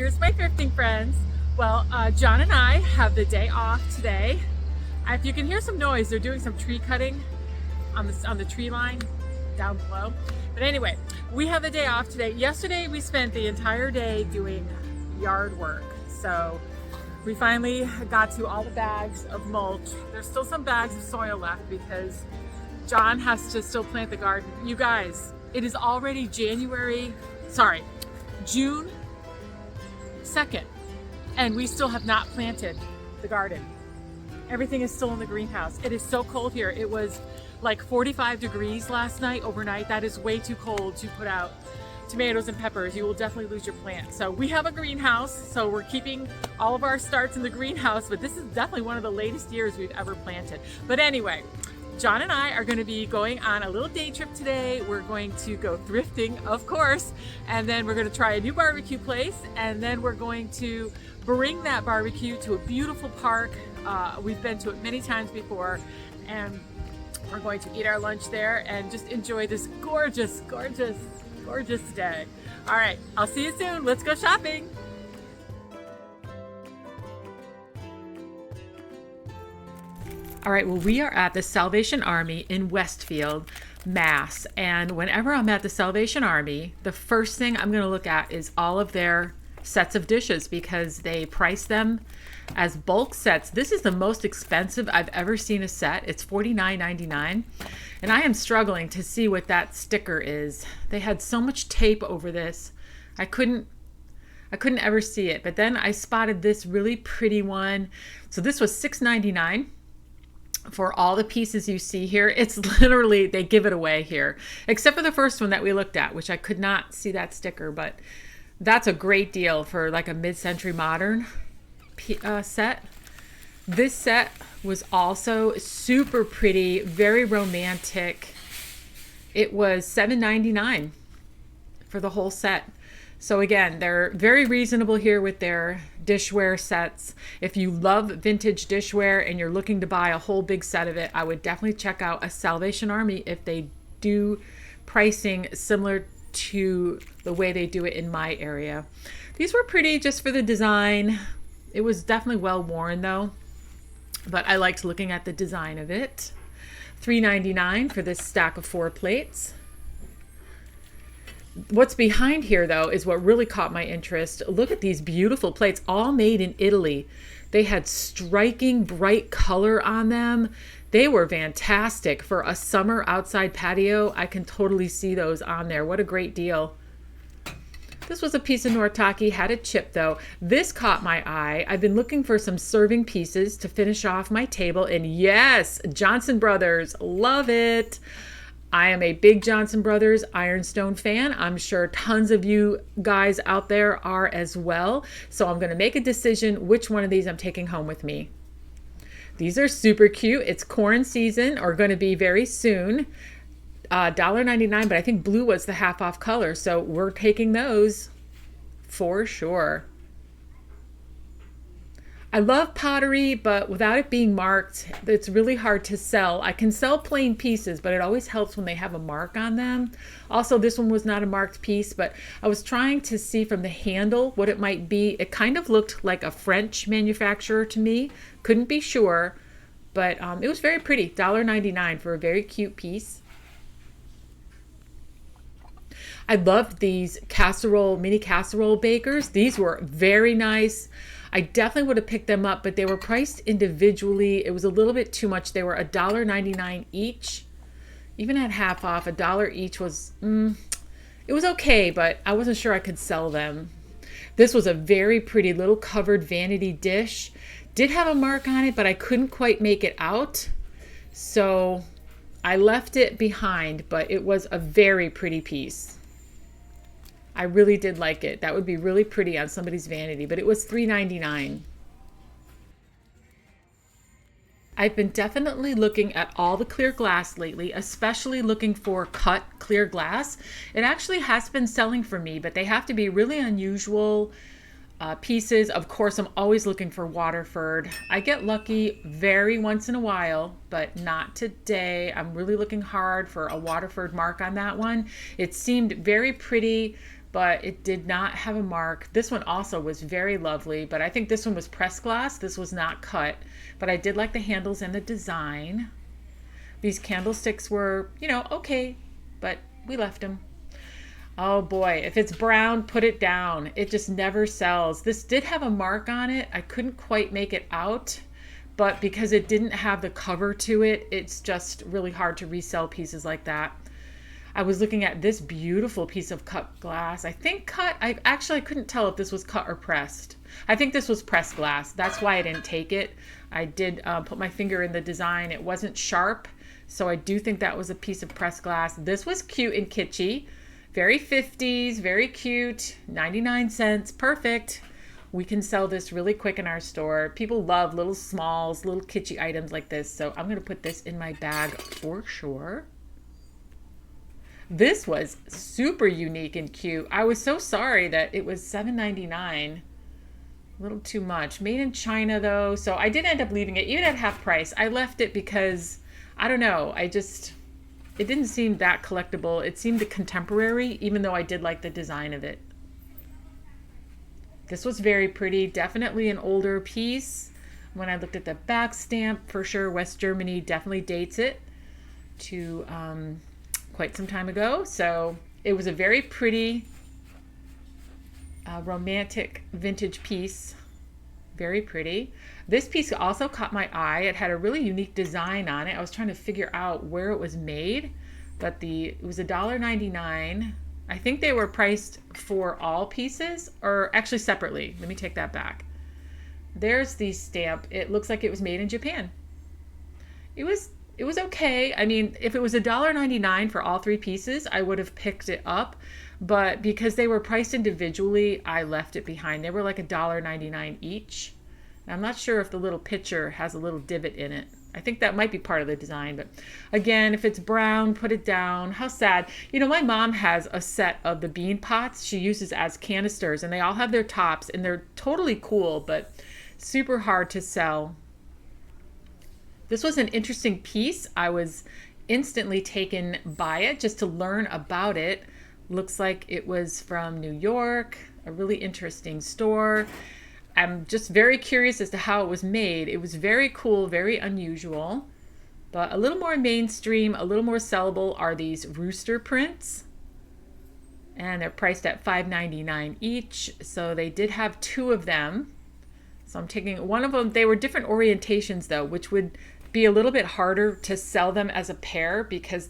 Here's my thrifting friends. Well, John and I have the day off today. If you can hear some noise, they're doing some tree cutting on the tree line down below. But anyway, we have the day off today. Yesterday we spent the entire day doing yard work. So we finally got to all the bags of mulch. There's still some bags of soil left because John has to still plant the garden. You guys, it is already June 2nd, and we still have not planted the garden. Everything is still in the greenhouse. It is so cold here. It was like 45 degrees last night overnight. That is way too cold to put out tomatoes and peppers. You will definitely lose your plant. So we have a greenhouse, so we're keeping all of our starts in the greenhouse, but this is definitely one of the latest years we've ever planted. But anyway, John and I are going to be going on a little day trip today. We're going to go thrifting, of course, and then we're going to try a new barbecue place, and then we're going to bring that barbecue to a beautiful park. We've been to it many times before, and we're going to eat our lunch there and just enjoy this gorgeous, gorgeous, gorgeous day. All right, I'll see you soon. Let's go shopping. All right, well, we are at the Salvation Army in Westfield, Mass. And whenever I'm at the Salvation Army, the first thing I'm going to look at is all of their sets of dishes because they price them as bulk sets. This is the most expensive I've ever seen a set. It's $49.99. And I am struggling to see what that sticker is. They had so much tape over this. I couldn't ever see it. But then I spotted this really pretty one. So this was $6.99. For all the pieces you see here. It's literally, they give it away here, except for the first one that we looked at, which I could not see that sticker, but that's a great deal for like a mid-century modern set. This set was also super pretty, very romantic. It was $7.99 for the whole set. So again, they're very reasonable here with their dishware sets. If you love vintage dishware and you're looking to buy a whole big set of it, I would definitely check out a Salvation Army if they do pricing similar to the way they do it in my area. These were pretty just for the design. It was definitely well worn though, but I liked looking at the design of it. $3.99 for this stack of 4 plates. What's behind here though is what really caught my interest. Look at these beautiful plates, all made in Italy. They had striking bright color on them. They were fantastic for a summer outside patio. I can totally see those on there. What a great deal. This was a piece of Nortaki, had a chip though. This caught my eye. I've been looking for some serving pieces to finish off my table, and yes, Johnson Brothers, love it. I am a big Johnson Brothers Ironstone fan. I'm sure tons of you guys out there are as well. So I'm going to make a decision which one of these I'm taking home with me. These are super cute. It's corn season, or going to be very soon. $1.99, but I think blue was the half off color. So we're taking those for sure. I love pottery, but without it being marked, it's really hard to sell. I can sell plain pieces, but it always helps when they have a mark on them. Also, this one was not a marked piece, but I was trying to see from the handle what it might be. It kind of looked like a French manufacturer to me. Couldn't be sure, but it was very pretty. $1.99 for a very cute piece. I loved these mini casserole bakers. These were very nice. I definitely would have picked them up, but they were priced individually. It was a little bit too much. They were $1.99 each. Even at half off, $1 each was, it was okay, but I wasn't sure I could sell them. This was a very pretty little covered vanity dish. Did have a mark on it, but I couldn't quite make it out. So I left it behind, but it was a very pretty piece. I really did like it. That would be really pretty on somebody's vanity, but it was $3.99. I've been definitely looking at all the clear glass lately, especially looking for cut clear glass. It actually has been selling for me, but they have to be really unusual pieces. Of course, I'm always looking for Waterford. I get lucky very once in a while, but not today. I'm really looking hard for a Waterford mark on that one. It seemed very pretty, but it did not have a mark. This one also was very lovely, but I think this one was pressed glass. This was not cut, but I did like the handles and the design. These candlesticks were, okay, but we left them. Oh boy, if it's brown, put it down. It just never sells. This did have a mark on it. I couldn't quite make it out, but because it didn't have the cover to it, it's just really hard to resell pieces like that. I was looking at this beautiful piece of cut glass. I think cut. I couldn't tell if this was cut or pressed. I think this was pressed glass. That's why I didn't take it. I did put my finger in the design. It wasn't sharp, so I do think that was a piece of pressed glass. This was cute and kitschy. Very 50s, very cute, 99 cents, perfect. We can sell this really quick in our store. People love little smalls, little kitschy items like this, so I'm gonna put this in my bag for sure. This was super unique and cute. I was so sorry that it was $7.99. A little too much. Made in China though, so I did end up leaving it, even at half price. I left it because, I don't know, it didn't seem that collectible. It seemed contemporary, even though I did like the design of it. This was very pretty, definitely an older piece. When I looked at the back stamp, for sure, West Germany definitely dates it to quite some time ago. So it was a very pretty, romantic vintage piece. Very pretty. This piece also caught my eye. It had a really unique design on it. I was trying to figure out where it was made, but it was $1.99. I think they were priced for all pieces, or actually separately. Let me take that back. There's the stamp. It looks like it was made in Japan. It was okay. I mean, if it was $1.99 for all three pieces, I would have picked it up. But because they were priced individually, I left it behind. They were like $1.99 each. I'm not sure if the little picture has a little divot in it. I think that might be part of the design, but again, if it's brown, put it down. How sad. My mom has a set of the bean pots she uses as canisters, and they all have their tops, and they're totally cool, but super hard to sell. This was an interesting piece. I was instantly taken by it just to learn about it. Looks like it was from New York, a really interesting store. I'm just very curious as to how it was made. It was very cool, very unusual, but a little more mainstream, a little more sellable are these rooster prints. And they're priced at $5.99 each. So they did have two of them. So I'm taking one of them. They were different orientations though, which would be a little bit harder to sell them as a pair because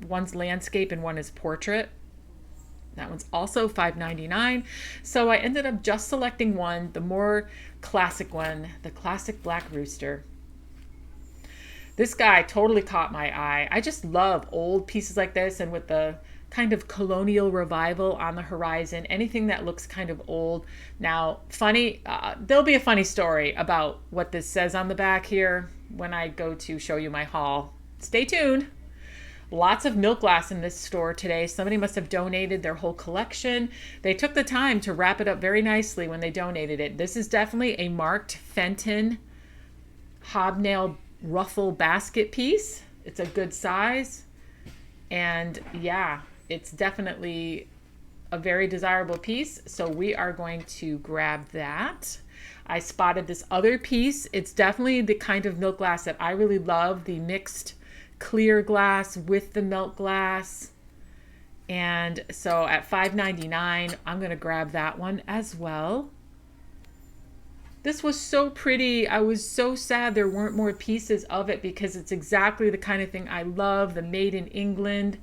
one's landscape and one is portrait. That one's also $5.99. So I ended up just selecting one, the more classic one, the classic black rooster. This guy totally caught my eye. I just love old pieces like this, and with the kind of colonial revival on the horizon, anything that looks kind of old. Now, there'll be a funny story about what this says on the back here when I go to show you my haul. Stay tuned. Lots of milk glass in this store today. Somebody must have donated their whole collection. They took the time to wrap it up very nicely when they donated it. This is definitely a marked Fenton hobnail ruffle basket piece. It's a good size. And yeah, it's definitely a very desirable piece. So we are going to grab that. I spotted this other piece. It's definitely the kind of milk glass that I really love, the mixed clear glass with the milk glass. And so at $5.99, I'm going to grab that one as well. This was so pretty. I was so sad there weren't more pieces of it because it's exactly the kind of thing I love. The made in England,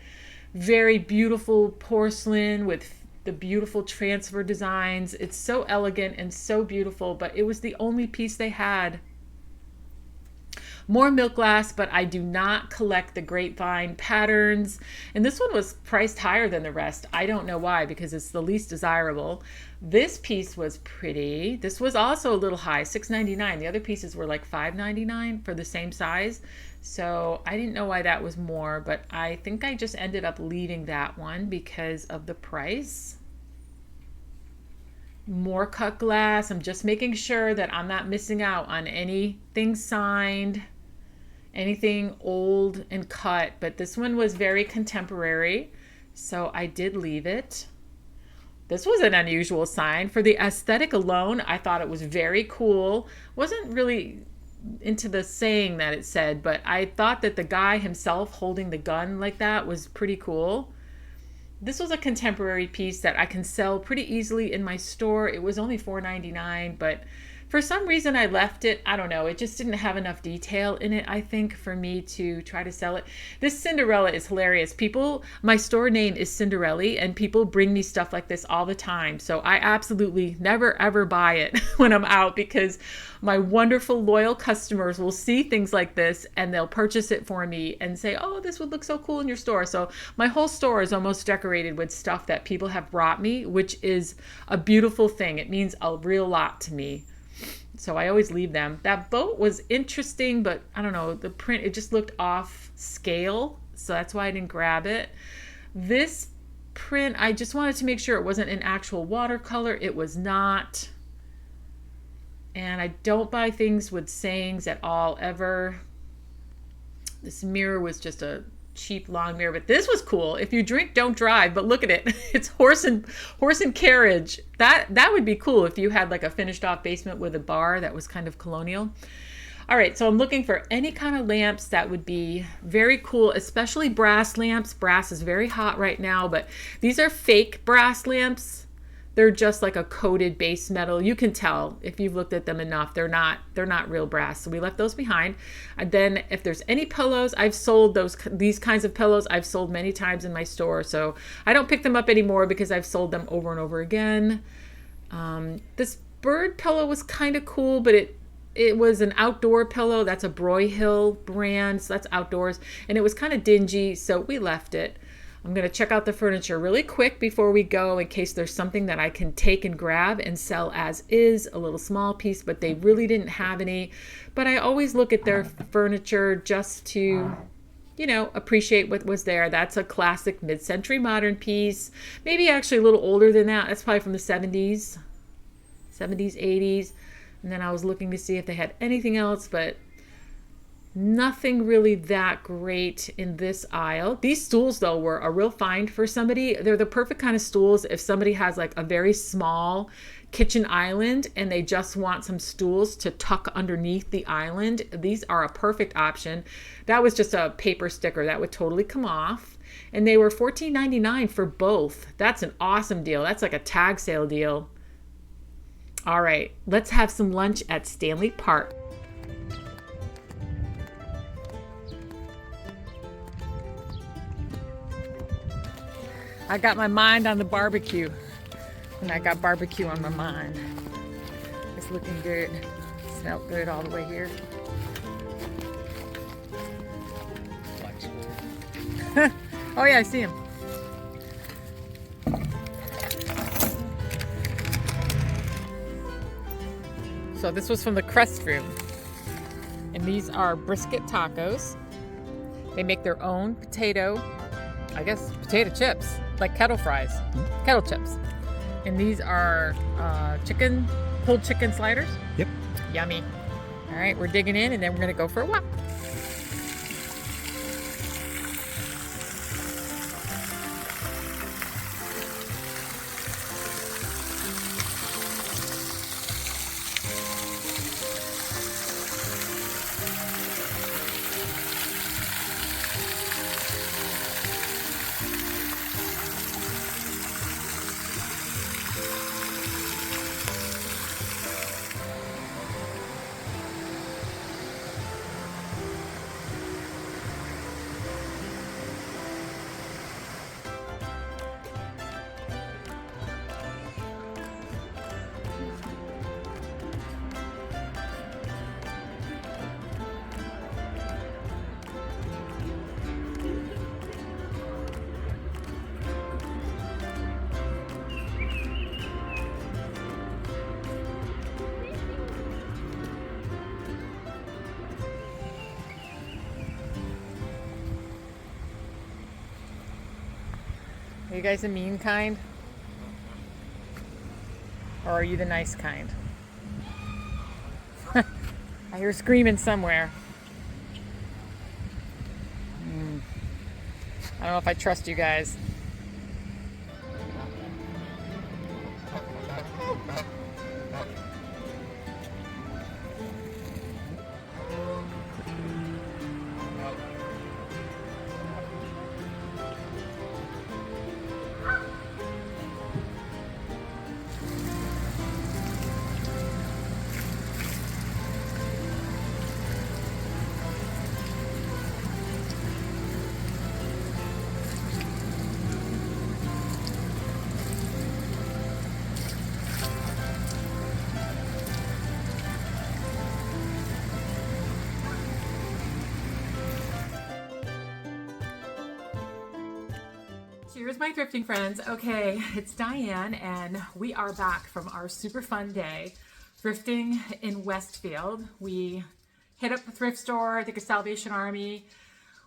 very beautiful porcelain with the beautiful transfer designs. It's so elegant and so beautiful, but it was the only piece they had. More milk glass, but I do not collect the grapevine patterns. And this one was priced higher than the rest. I don't know why, because it's the least desirable. This piece was pretty. This was also a little high, $6.99. The other pieces were like $5.99 for the same size. So I didn't know why that was more, but I think I just ended up leaving that one because of the price. More cut glass. I'm just making sure that I'm not missing out on anything signed, anything old and cut, but this one was very contemporary, so I did leave it. This was an unusual sign. For the aesthetic alone, I thought it was very cool. Wasn't really into the saying that it said, but I thought that the guy himself holding the gun like that was pretty cool. This was a contemporary piece that I can sell pretty easily in my store. It was only $4.99, but for some reason I left it. I don't know. It just didn't have enough detail in it, I think, for me to try to sell it. This Cinderella is hilarious. People, my store name is Cinderella, and people bring me stuff like this all the time. So I absolutely never ever buy it when I'm out, because my wonderful loyal customers will see things like this and they'll purchase it for me and say, oh, this would look so cool in your store. So my whole store is almost decorated with stuff that people have brought me, which is a beautiful thing. It means a real lot to me. So I always leave them. That boat was interesting, but I don't know, the print, it just looked off scale. So that's why I didn't grab it. This print, I just wanted to make sure it wasn't an actual watercolor. It was not. And I don't buy things with sayings at all, ever. This mirror was just a cheap long mirror, but this was cool. If you drink, don't drive. But look at it. It's horse and carriage. That would be cool if you had like a finished off basement with a bar that was kind of colonial. All right, so I'm looking for any kind of lamps that would be very cool, especially brass lamps. Brass is very hot right now, but these are fake brass lamps. They're just like a coated base metal. You can tell if you've looked at them enough. They're not real brass. So we left those behind. And then if there's any pillows, I've sold these kinds of pillows. I've sold many times in my store. So I don't pick them up anymore because I've sold them over and over again. This bird pillow was kind of cool, but it was an outdoor pillow. That's a Broyhill brand, so that's outdoors. And it was kind of dingy, so we left it. I'm going to check out the furniture really quick before we go in case there's something that I can take and grab and sell as is, a little small piece, but they really didn't have any. But I always look at their furniture just to, you know, appreciate what was there. That's a classic mid-century modern piece, maybe actually a little older than that. That's probably from the 70s, 80s. And then I was looking to see if they had anything else, but nothing really that great in this aisle. These stools, though, were a real find for somebody. They're the perfect kind of stools if somebody has like a very small kitchen island and they just want some stools to tuck underneath the island. These are a perfect option. That was just a paper sticker that would totally come off. And they were $14.99 for both. That's an awesome deal. That's like a tag sale deal. All right, let's have some lunch at Stanley Park. I got my mind on the barbecue, and I got barbecue on my mind. It's looking good. Smelled good all the way here. Oh yeah, I see him. So this was from the Crest Room, and these are brisket tacos. They make their own potato chips, like kettle fries, kettle chips. And these are pulled chicken sliders. Yep. Yummy. All right, we're digging in, and then we're gonna go for a walk. Are you guys the mean kind? Or are you the nice kind? I hear screaming somewhere. I don't know if I trust you guys. Cheers, my thrifting friends. Okay, it's Diane, and we are back from our super fun day thrifting in Westfield. We hit up the thrift store, I think a Salvation Army.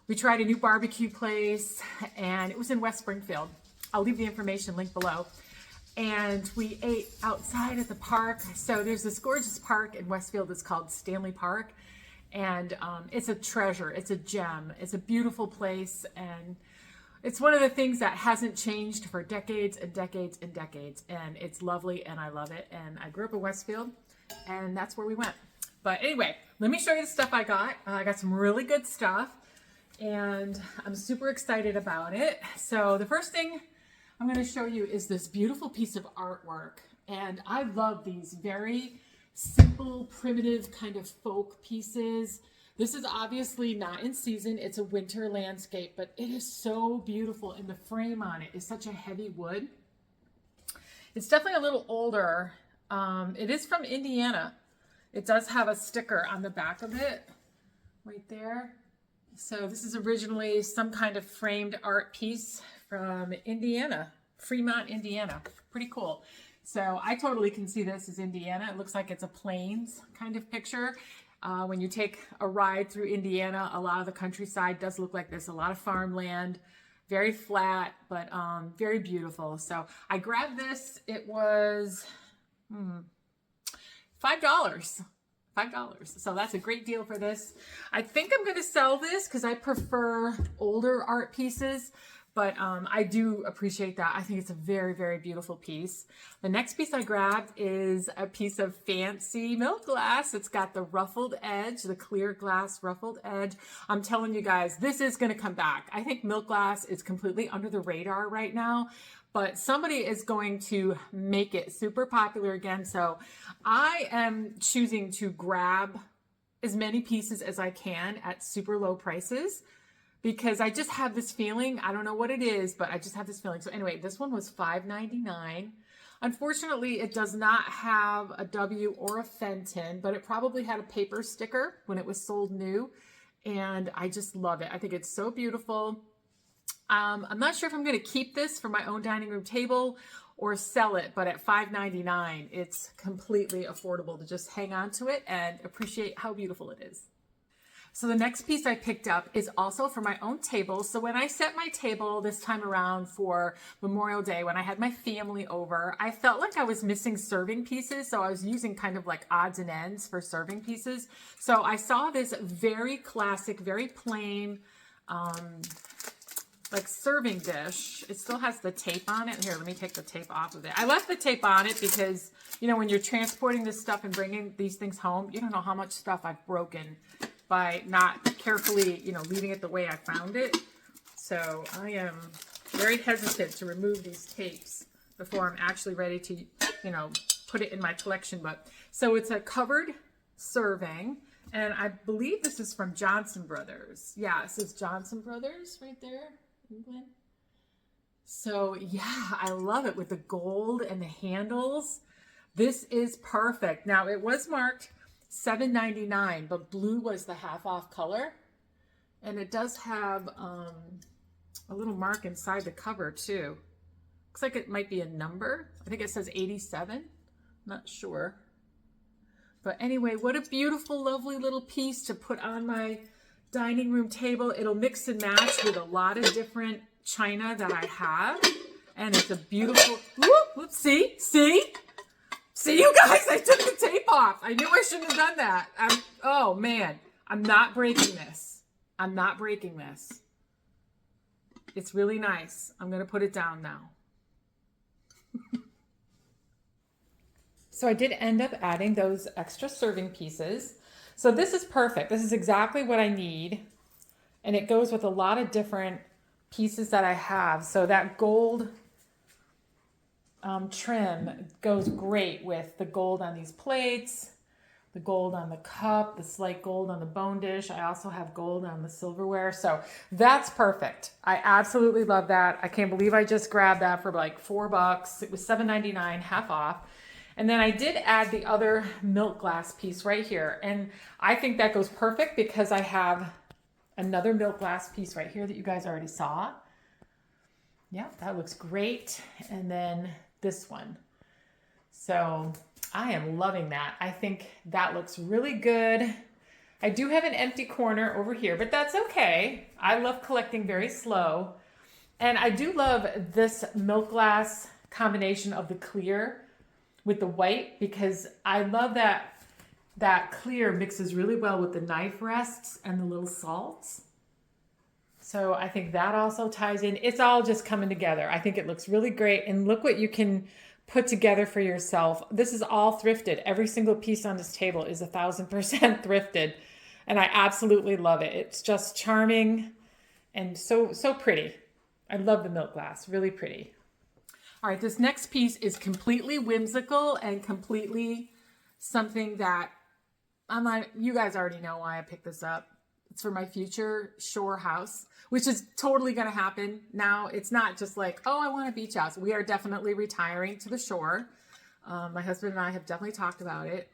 We tried a new barbecue place, and it was in West Springfield. I'll leave the information link below. And we ate outside at the park. So there's this gorgeous park in Westfield that's called Stanley Park. And it's a treasure, it's a gem, it's a beautiful place. And it's one of the things that hasn't changed for decades and decades and decades. And it's lovely and I love it. And I grew up in Westfield and that's where we went. But anyway, let me show you the stuff I got. I got some really good stuff and I'm super excited about it. So the first thing I'm going to show you is this beautiful piece of artwork. And I love these very simple, primitive kind of folk pieces. This is obviously not in season. It's a winter landscape, but it is so beautiful. And the frame on it is such a heavy wood. It's definitely a little older. It is from Indiana. It does have a sticker on the back of it right there. So this is originally some kind of framed art piece from Indiana, Fremont, Indiana. Pretty cool. So I totally can see this as Indiana. It looks like it's a plains kind of picture. When you take a ride through Indiana, a lot of the countryside does look like this. A lot of farmland, very flat, but very beautiful. So I grabbed this. It was $5. $5. So that's a great deal for this. I think I'm going to sell this because I prefer older art pieces. But I do appreciate that. I think it's a very, very beautiful piece. The next piece I grabbed is a piece of fancy milk glass. It's got the ruffled edge, the clear glass ruffled edge. I'm telling you guys, this is going to come back. I think milk glass is completely under the radar right now, but somebody is going to make it super popular again. So I am choosing to grab as many pieces as I can at super low prices, because I just have this feeling, I don't know what it is, but I just have this feeling. So anyway, this one was $5.99. Unfortunately, it does not have a W or a Fenton, but it probably had a paper sticker when it was sold new. And I just love it. I think it's so beautiful. I'm not sure if I'm going to keep this for my own dining room table or sell it, but at $5.99, it's completely affordable to just hang on to it and appreciate how beautiful it is. So the next piece I picked up is also for my own table. So when I set my table this time around for Memorial Day, when I had my family over, I felt like I was missing serving pieces. So I was using kind of like odds and ends for serving pieces. So I saw this very classic, very plain, like serving dish. It still has the tape on it. Here, let me take the tape off of it. I left the tape on it because, you know, when you're transporting this stuff and bringing these things home, you don't know how much stuff I've broken by not carefully, you know, leaving it the way I found it. So I am very hesitant to remove these tapes before I'm actually ready to, you know, put it in my collection. But so it's a covered serving, and I believe this is from Johnson Brothers. Yeah, it says Johnson Brothers right there, England. So yeah, I love it with the gold and the handles. This is perfect. Now it was marked $7.99, but blue was the half off color. And it does have a little mark inside the cover too. Looks like it might be a number. I think it says 87. Not sure. But anyway, what a beautiful, lovely little piece to put on my dining room table. It'll mix and match with a lot of different china that I have. And it's a beautiful, whoop, see? See, you guys, I took the tape off. I knew I shouldn't have done that. Oh man, I'm not breaking this. I'm not breaking this. It's really nice. I'm going to put it down now. So I did end up adding those extra serving pieces. So this is perfect. This is exactly what I need. And it goes with a lot of different pieces that I have. So that gold trim goes great with the gold on these plates, the gold on the cup, the slight gold on the bone dish. I also have gold on the silverware. So that's perfect. I absolutely love that. I can't believe I just grabbed that for like $4. It was $7.99, half off. And then I did add the other milk glass piece right here. And I think that goes perfect because I have another milk glass piece right here that you guys already saw. Yeah, that looks great. And then this one. So I am loving that. I think that looks really good. I do have an empty corner over here, but that's okay. I love collecting very slow. And I do love this milk glass combination of the clear with the white, because I love that clear mixes really well with the knife rests and the little salts. So I think that also ties in. It's all just coming together. I think it looks really great. And look what you can put together for yourself. This is all thrifted. Every single piece on this table is 1,000% thrifted. And I absolutely love it. It's just charming and so pretty. I love the milk glass, really pretty. All right, this next piece is completely whimsical and completely something that you guys already know why I picked this up. It's for my future shore house, which is totally going to happen now. It's not just like, oh, I want a beach house. We are definitely retiring to the shore. My husband and I have definitely talked about it.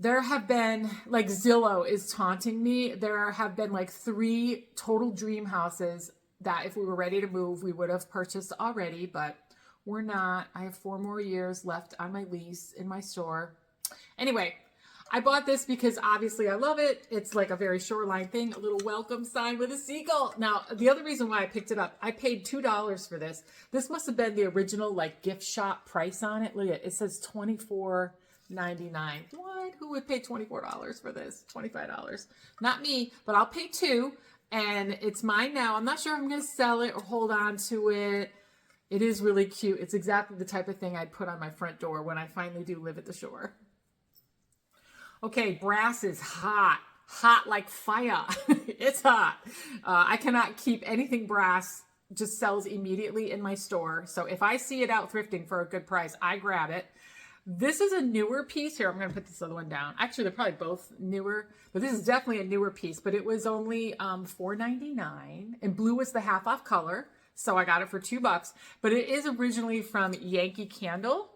There have been, like, Zillow is taunting me. There have been like 3 total dream houses that if we were ready to move, we would have purchased already, but we're not. I have 4 more years left on my lease in my store. Anyway, I bought this because obviously I love it. It's like a very shoreline thing, a little welcome sign with a seagull. Now, the other reason why I picked it up, I paid $2 for this. This must have been the original like gift shop price on it. Look at it. It says $24.99. What? Who would pay $24 for this? $25. Not me, but I'll pay $2. And it's mine now. I'm not sure if I'm going to sell it or hold on to it. It is really cute. It's exactly the type of thing I'd put on my front door when I finally do live at the shore. Okay, brass is hot like fire. It's hot. I cannot keep anything brass, just sells immediately in my store. So if I see it out thrifting for a good price, I grab it. This is a newer piece here. I'm going to put this other one down. Actually, they're probably both newer, but this is definitely a newer piece, but it was only $4.99 and blue was the half off color. So I got it for $2, but it is originally from Yankee Candle.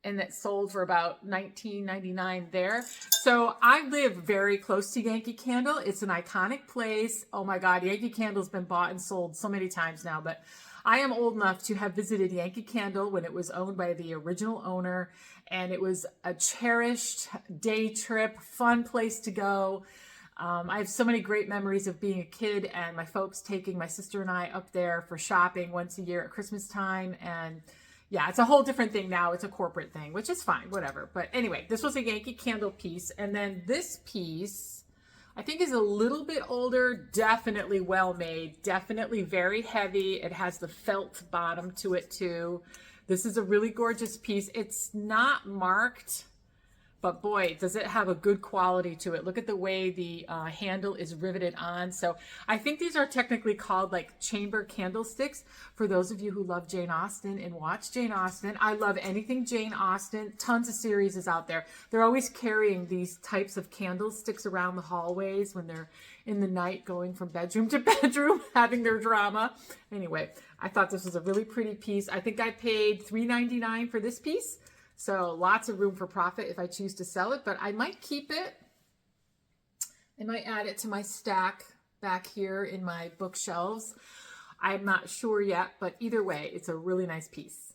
And that sold for about $19.99 there. So I live very close to Yankee Candle. It's an iconic place. Oh my God, Yankee Candle's been bought and sold so many times now, but I am old enough to have visited Yankee Candle when it was owned by the original owner, and it was a cherished day trip, fun place to go. I have so many great memories of being a kid and my folks taking my sister and I up there for shopping once a year at Christmas time. And yeah, it's a whole different thing now. It's a corporate thing, which is fine, whatever. But anyway, this was a Yankee Candle piece. And then this piece, I think, is a little bit older, definitely well made, definitely very heavy. It has the felt bottom to it too. This is a really gorgeous piece. It's not marked, but boy, does it have a good quality to it. Look at the way the handle is riveted on. So I think these are technically called like chamber candlesticks for those of you who love Jane Austen and watch Jane Austen. I love anything Jane Austen. Tons of series is out there. They're always carrying these types of candlesticks around the hallways when they're in the night going from bedroom to bedroom having their drama. Anyway, I thought this was a really pretty piece. I think I paid $3.99 for this piece. So lots of room for profit if I choose to sell it, but I might keep it. I might add it to my stack back here in my bookshelves. I'm not sure yet, but either way, it's a really nice piece.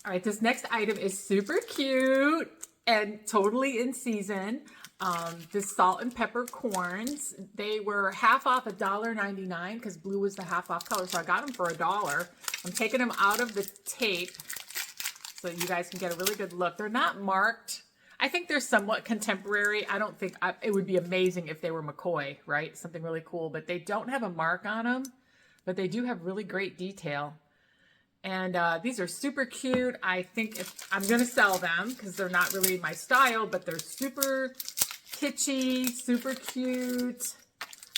All right, this next item is super cute and totally in season. The salt and pepper corns. They were half off $1.99 because blue was the half off color. So I got them for $1. I'm taking them out of the tape so you guys can get a really good look. They're not marked. I think they're somewhat contemporary. I don't think it would be amazing if they were McCoy, right? Something really cool, but they don't have a mark on them, but they do have really great detail. And these are super cute. I think I'm going to sell them because they're not really my style, but they're super kitschy, super cute.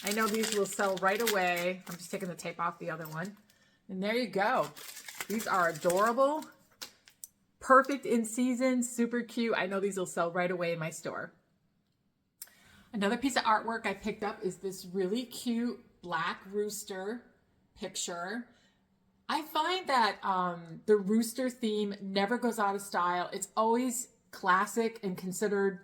I know these will sell right away. I'm just taking the tape off the other one. And there you go. These are adorable. Perfect in season, super cute. I know these will sell right away in my store. Another piece of artwork I picked up is this really cute black rooster picture. I find that the rooster theme never goes out of style. It's always classic and considered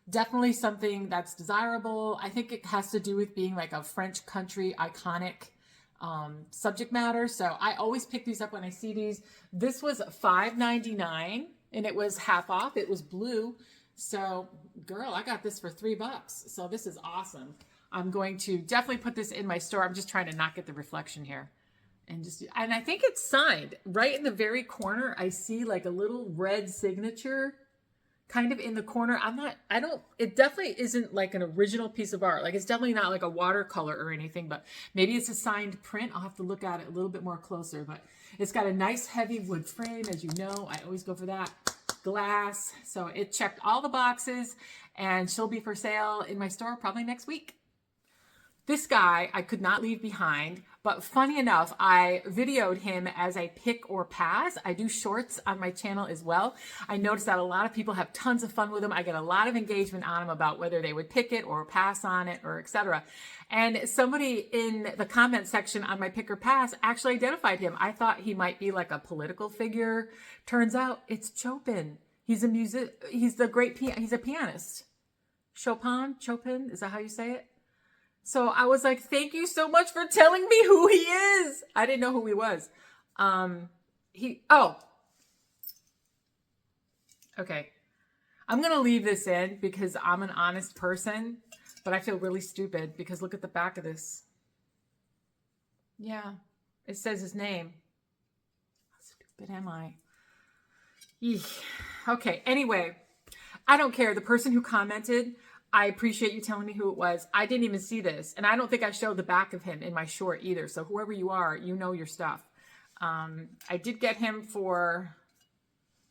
definitely something that's desirable. I think it has to do with being like a French country iconic subject matter. So I always pick these up when I see these. This was $5.99 and it was half off. It was blue. So girl, I got this for $3. So this is awesome. I'm going to definitely put this in my store. I'm just trying to not get the reflection here. And I think it's signed right in the very corner. I see like a little red signature kind of in the corner. It definitely isn't like an original piece of art. Like it's definitely not like a watercolor or anything, but maybe it's a signed print. I'll have to look at it a little bit more closer, but it's got a nice heavy wood frame. As you know, I always go for that. Glass. So it checked all the boxes and she'll be for sale in my store probably next week. This guy I could not leave behind, but funny enough, I videoed him as I pick or pass. I do shorts on my channel as well. I noticed that a lot of people have tons of fun with him. I get a lot of engagement on him about whether they would pick it or pass on it or etc. And somebody in the comment section on my pick or pass actually identified him. I thought he might be like a political figure. Turns out it's Chopin. He's a he's a pianist. Chopin, is that how you say it? So I was like, thank you so much for telling me who he is. I didn't know who he was. Okay. I'm going to leave this in because I'm an honest person, but I feel really stupid because look at the back of this. Yeah, it says his name. How stupid am I? Eesh. Okay, anyway, I don't care. The person who commented, I appreciate you telling me who it was. I didn't even see this. And I don't think I showed the back of him in my short either. So whoever you are, you know your stuff. I did get him for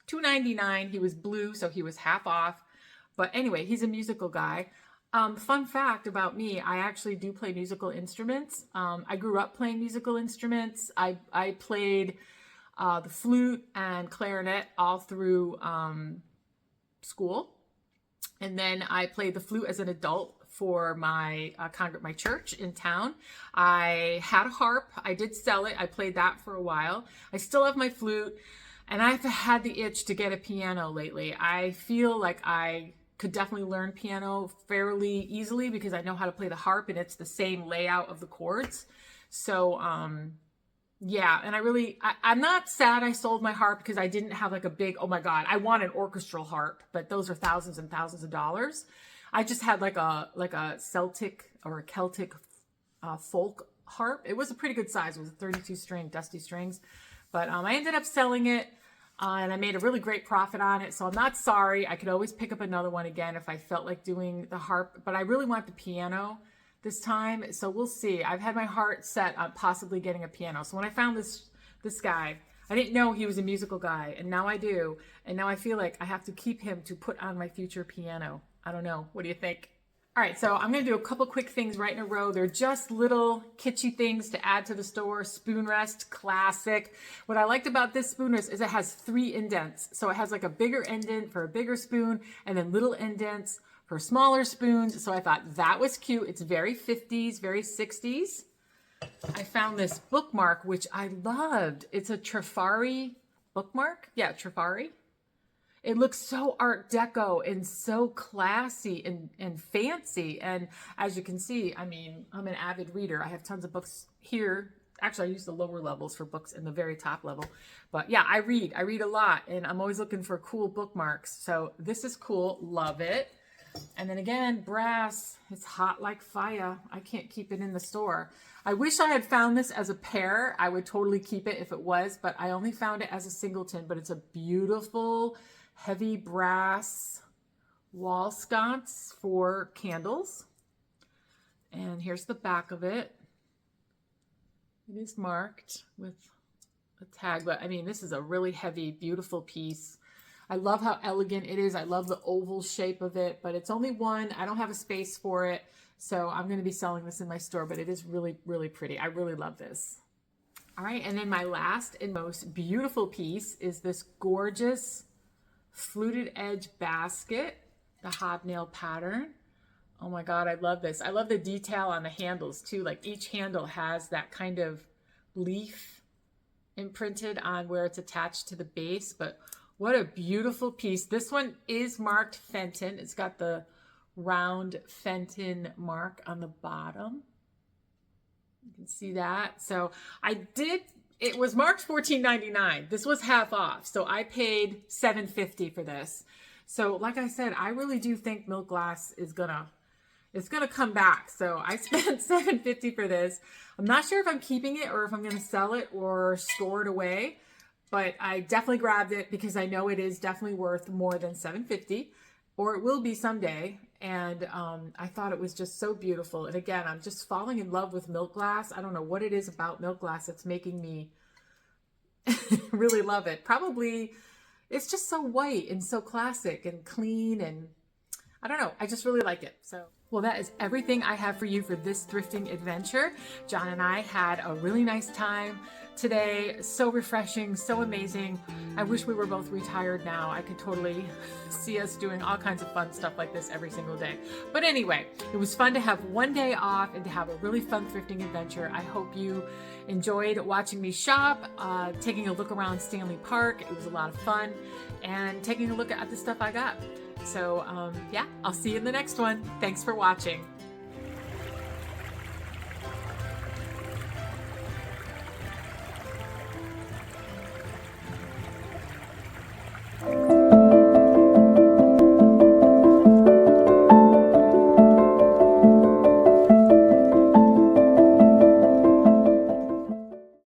$2.99. He was blue, so he was half off. But anyway, he's a musical guy. Fun fact about me, I actually do play musical instruments. I grew up playing musical instruments. I played the flute and clarinet all through school. And then I played the flute as an adult for my my church in town. I had a harp. I did sell it. I played that for a while. I still have my flute, and I've had the itch to get a piano lately. I feel like I could definitely learn piano fairly easily because I know how to play the harp, and it's the same layout of the chords. So, yeah, and I'm not sad I sold my harp because I didn't have like a big, oh my God, I want an orchestral harp, but those are thousands and thousands of dollars. I just had like a Celtic or a Celtic folk harp. It was a pretty good size. It was a 32 string, dusty strings, but I ended up selling it and I made a really great profit on it. So I'm not sorry. I could always pick up another one again if I felt like doing the harp, but I really want the piano this time. So we'll see. I've had my heart set on possibly getting a piano. So when I found this guy, I didn't know he was a musical guy, and now I do. And now I feel like I have to keep him to put on my future piano. I don't know. What do you think? All right, so I'm going to do a couple quick things right in a row. They're just little kitschy things to add to the store. Spoon rest, classic. What I liked about this spoon rest is it has 3 indents. So it has like a bigger indent for a bigger spoon and then little indents for smaller spoons. So I thought that was cute. It's very 50s, very 60s. I found this bookmark, which I loved. It's a Trifari bookmark. Yeah, Trifari. It looks so Art Deco and so classy and fancy. And as you can see, I mean, I'm an avid reader. I have tons of books here. Actually, I use the lower levels for books in the very top level. But yeah, I read a lot, and I'm always looking for cool bookmarks. So this is cool. Love it. And then again, brass. It's hot like fire. I can't keep it in the store. I wish I had found this as a pair. I would totally keep it if it was, but I only found it as a singleton. But it's a beautiful heavy brass wall sconce for candles. And here's the back of it. It is marked with a tag, but I mean, this is a really heavy, beautiful piece. I love how elegant it is. I love the oval shape of it, but it's only one. I don't have a space for it, so I'm going to be selling this in my store, but it is really, really pretty. I really love this. All right, and then my last and most beautiful piece is this gorgeous fluted edge basket, the hobnail pattern. Oh my God, I love this. I love the detail on the handles too. Like each handle has that kind of leaf imprinted on where it's attached to the base, but what a beautiful piece. This one is marked Fenton. It's got the round Fenton mark on the bottom. You can see that. So it was marked $14.99. This was half off. So I paid $7.50 for this. So like I said, I really do think Milk Glass is it's gonna come back. So I spent $7.50 for this. I'm not sure if I'm keeping it or if I'm gonna sell it or store it away, but I definitely grabbed it because I know it is definitely worth more than $7.50, or it will be someday. And I thought it was just so beautiful. And again, I'm just falling in love with Milk Glass. I don't know what it is about Milk Glass that's making me really love it. Probably it's just so white and so classic and clean, and I don't know. I just really like it. So, well, that is everything I have for you for this thrifting adventure. John and I had a really nice time today. So refreshing, so amazing. I wish we were both retired now. I could totally see us doing all kinds of fun stuff like this every single day. But anyway, it was fun to have one day off and to have a really fun thrifting adventure. I hope you enjoyed watching me shop, taking a look around Stanley Park. It was a lot of fun, and taking a look at the stuff I got. So yeah, I'll see you in the next one. Thanks for watching.